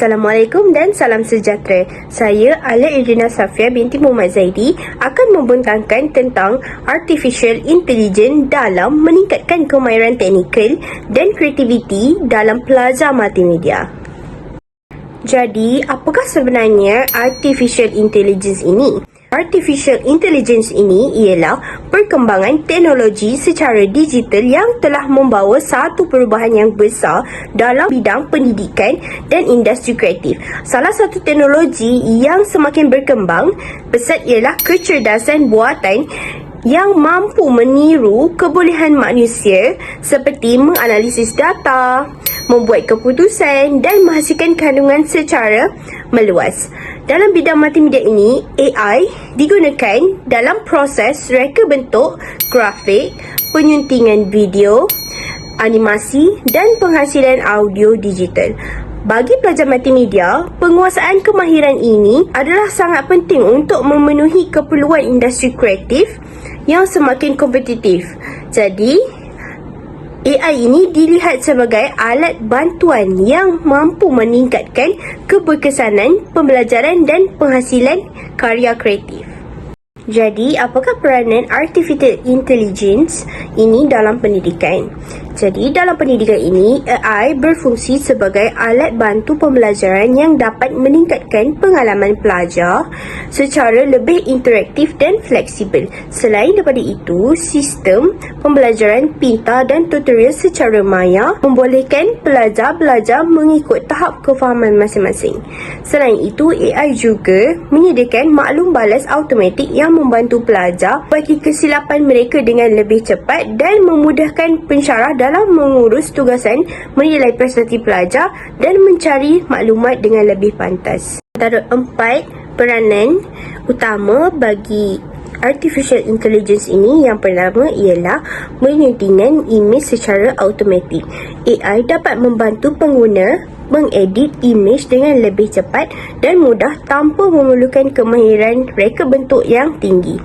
Assalamualaikum dan salam sejahtera. Saya Ala Irina Safia binti Muhammad Zaidi akan membentangkan tentang Artificial Intelligence dalam meningkatkan kemahiran teknikal dan kreativiti dalam pelajar multimedia. Jadi, apakah sebenarnya Artificial Intelligence ini? Artificial Intelligence ini ialah perkembangan teknologi secara digital yang telah membawa satu perubahan yang besar dalam bidang pendidikan dan industri kreatif. Salah satu teknologi yang semakin berkembang pesat ialah kecerdasan buatan yang mampu meniru kebolehan manusia seperti menganalisis data, membuat keputusan dan menghasilkan kandungan secara meluas. Dalam bidang multimedia ini, AI digunakan dalam proses reka bentuk, grafik, penyuntingan video, animasi dan penghasilan audio digital. Bagi pelajar multimedia, penguasaan kemahiran ini adalah sangat penting untuk memenuhi keperluan industri kreatif yang semakin kompetitif. Jadi, AI ini dilihat sebagai alat bantuan yang mampu meningkatkan keberkesanan pembelajaran dan penghasilan karya kreatif. Jadi, apakah peranan Artificial Intelligence ini dalam pendidikan? Jadi, dalam pendidikan ini, AI berfungsi sebagai alat bantu pembelajaran yang dapat meningkatkan pengalaman pelajar secara lebih interaktif dan fleksibel. Selain daripada itu, sistem pembelajaran pintar dan tutorial secara maya membolehkan pelajar belajar mengikut tahap kefahaman masing-masing. Selain itu, AI juga menyediakan maklum balas automatik yang membantu pelajar bagi kesilapan mereka dengan lebih cepat dan memudahkan pensyarah dalam mengurus tugasan, menilai prestasi pelajar dan mencari maklumat dengan lebih pantas. Antara 4 peranan utama bagi Artificial Intelligence ini, yang pertama ialah penyuntingan imej secara automatik. AI dapat membantu pengguna mengedit imej dengan lebih cepat dan mudah tanpa memerlukan kemahiran reka bentuk yang tinggi.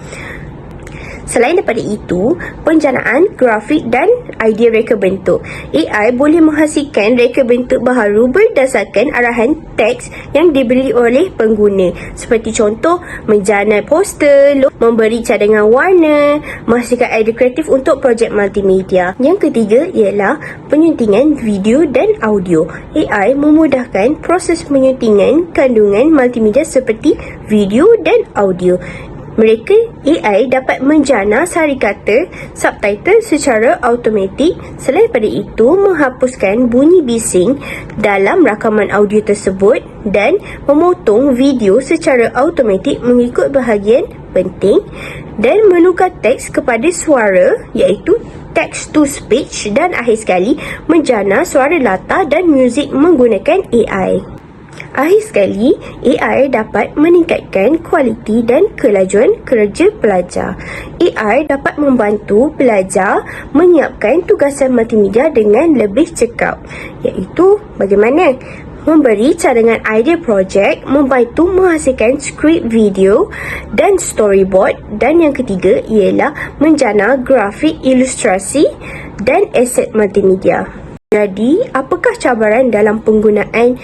Selain daripada itu, perencanaan, grafik dan idea reka bentuk. AI boleh menghasilkan reka bentuk baharu berdasarkan arahan teks yang diberi oleh pengguna. Seperti contoh, menjana poster, memberi cadangan warna, menghasilkan idea kreatif untuk projek multimedia. Yang ketiga ialah penyuntingan video dan audio. AI memudahkan proses penyuntingan kandungan multimedia seperti video dan audio. AI dapat menjana sari kata, subtitle secara automatik. Selain daripada itu, menghapuskan bunyi bising dalam rakaman audio tersebut dan memotong video secara automatik mengikut bahagian penting dan menukar teks kepada suara iaitu text to speech, dan akhir sekali menjana suara latar dan muzik menggunakan AI. Akhir sekali, AI dapat meningkatkan kualiti dan kelajuan kerja pelajar. AI dapat membantu pelajar menyiapkan tugasan multimedia dengan lebih cekap, iaitu bagaimana? Memberi cadangan idea projek, membantu menghasilkan skrip video dan storyboard, dan yang ketiga ialah menjana grafik ilustrasi dan aset multimedia. Jadi, apakah cabaran dalam penggunaan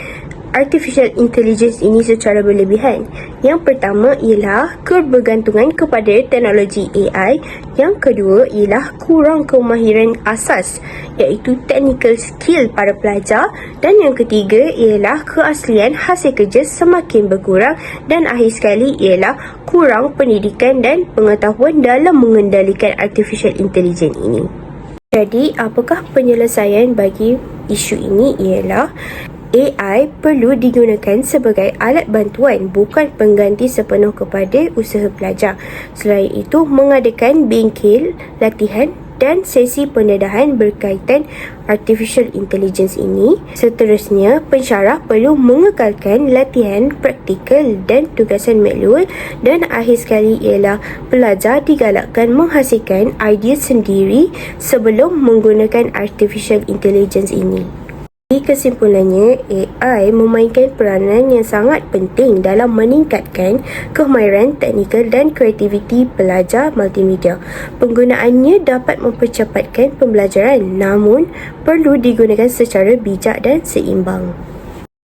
Artificial Intelligence ini secara berlebihan? Yang pertama ialah kebergantungan kepada teknologi AI. Yang kedua ialah kurang kemahiran asas, iaitu technical skill para pelajar. Dan yang ketiga ialah keaslian hasil kerja semakin berkurang. Dan akhir sekali ialah kurang pendidikan dan pengetahuan dalam mengendalikan Artificial Intelligence ini. Jadi, apakah penyelesaian bagi isu ini? Ialah AI perlu digunakan sebagai alat bantuan, bukan pengganti sepenuh kepada usaha pelajar. Selain itu, mengadakan bengkel latihan dan sesi pendedahan berkaitan Artificial Intelligence ini. Seterusnya, pensyarah perlu mengekalkan latihan praktikal dan tugasan manual. Dan akhir sekali ialah pelajar digalakkan menghasilkan idea sendiri sebelum menggunakan Artificial Intelligence ini. Kesimpulannya, AI memainkan peranan yang sangat penting dalam meningkatkan kemahiran teknikal dan kreativiti pelajar multimedia. Penggunaannya dapat mempercepatkan pembelajaran, namun perlu digunakan secara bijak dan seimbang.